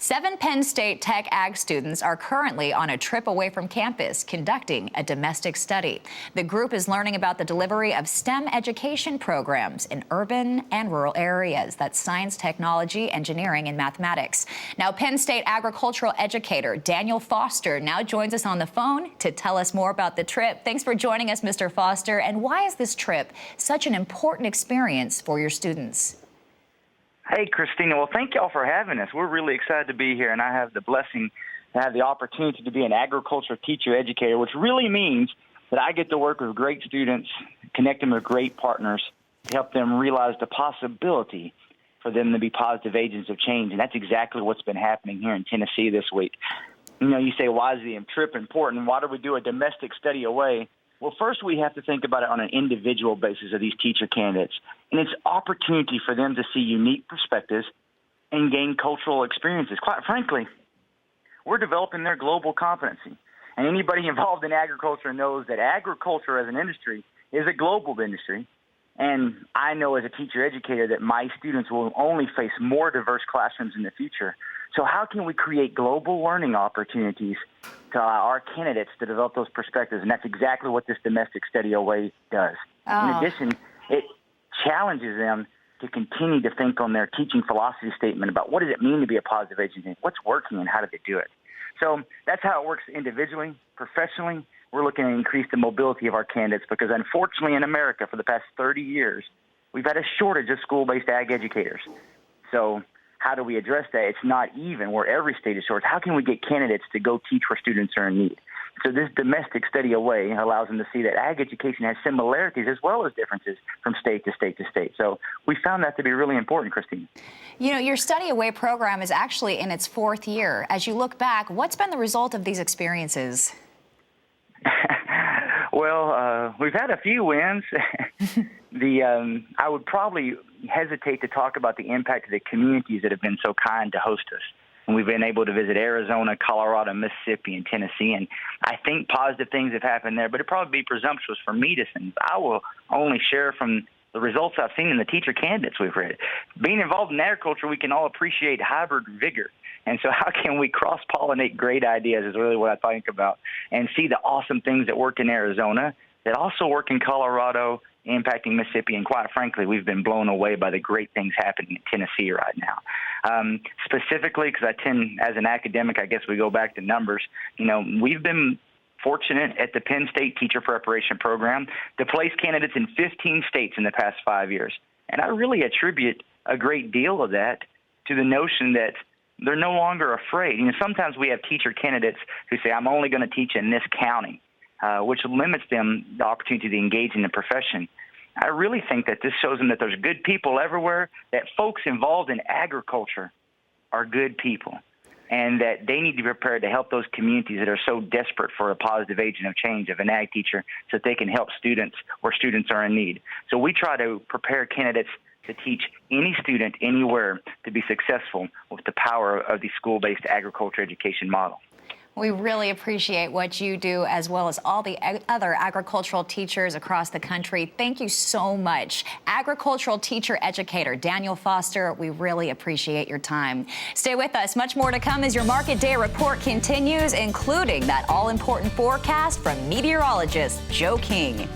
7 Penn State Tech Ag students are currently on a trip away from campus conducting a domestic study. The group is learning about the delivery of STEM education programs in urban and rural areas. That's science, technology, engineering, and mathematics. Now, Penn State agricultural educator Daniel Foster now joins us on the phone to tell us more about the trip. Thanks for joining us, Mr. Foster. And why is this trip such an important experience for your students? Hey, Christina. Well, thank y'all for having us. We're really excited to be here, and I have the blessing to have the opportunity to be an agriculture teacher educator, which really means that I get to work with great students, connect them with great partners, to help them realize the possibility for them to be positive agents of change. And that's exactly what's been happening here in Tennessee this week. You know, you say, why is the trip important? Why do we do a domestic study away? Well, first we have to think about it on an individual basis of these teacher candidates. And it's opportunity for them to see unique perspectives and gain cultural experiences. Quite frankly, we're developing their global competency. And anybody involved in agriculture knows that agriculture as an industry is a global industry. And I know as a teacher educator that my students will only face more diverse classrooms in the future. So how can we create global learning opportunities to our candidates to develop those perspectives? And that's exactly what this domestic study away does. In addition, it challenges them to continue to think on their teaching philosophy statement about what does it mean to be a positive agent, what's working and how do they do it. So that's how it works individually, professionally. We're looking to increase the mobility of our candidates because unfortunately in America for the past 30 years, we've had a shortage of school-based ag educators. So how do we address that? It's not even where every state is short. How can we get candidates to go teach where students are in need? So this domestic study away allows them to see that ag education has similarities as well as differences from state to state to state. So we found that to be really important, Christine. You know, your study away program is actually in its 4th year. As you look back, what's been the result of these experiences? Well, we've had a few wins. I would probably hesitate to talk about the impact of the communities that have been so kind to host us. And we've been able to visit Arizona, Colorado, Mississippi, and Tennessee. And I think positive things have happened there, but it'd probably be presumptuous for me to say. I will only share from the results I've seen in the teacher candidates we've read. Being involved in agriculture, we can all appreciate hybrid vigor. And so how can we cross-pollinate great ideas is really what I think about and see the awesome things that work in Arizona that also work in Colorado, impacting Mississippi. And quite frankly, we've been blown away by the great things happening in Tennessee right now. Specifically, because I tend, as an academic, I guess we go back to numbers, you know, we've been fortunate at the Penn State Teacher Preparation Program to place candidates in 15 states in the past 5 years. And I really attribute a great deal of that to the notion that they're no longer afraid. You know, sometimes we have teacher candidates who say, I'm only going to teach in this county, which limits them the opportunity to engage in the profession. I really think that this shows them that there's good people everywhere, that folks involved in agriculture are good people, and that they need to be prepared to help those communities that are so desperate for a positive agent of change of an ag teacher so that they can help students where students are in need. So we try to prepare candidates to teach any student anywhere to be successful with the power of the school-based agriculture education model. We really appreciate what you do, as well as all the other agricultural teachers across the country. Thank you so much. Agricultural teacher educator Daniel Foster, we really appreciate your time. Stay with us. Much more to come as your Market Day report continues, including that all-important forecast from meteorologist Joe King.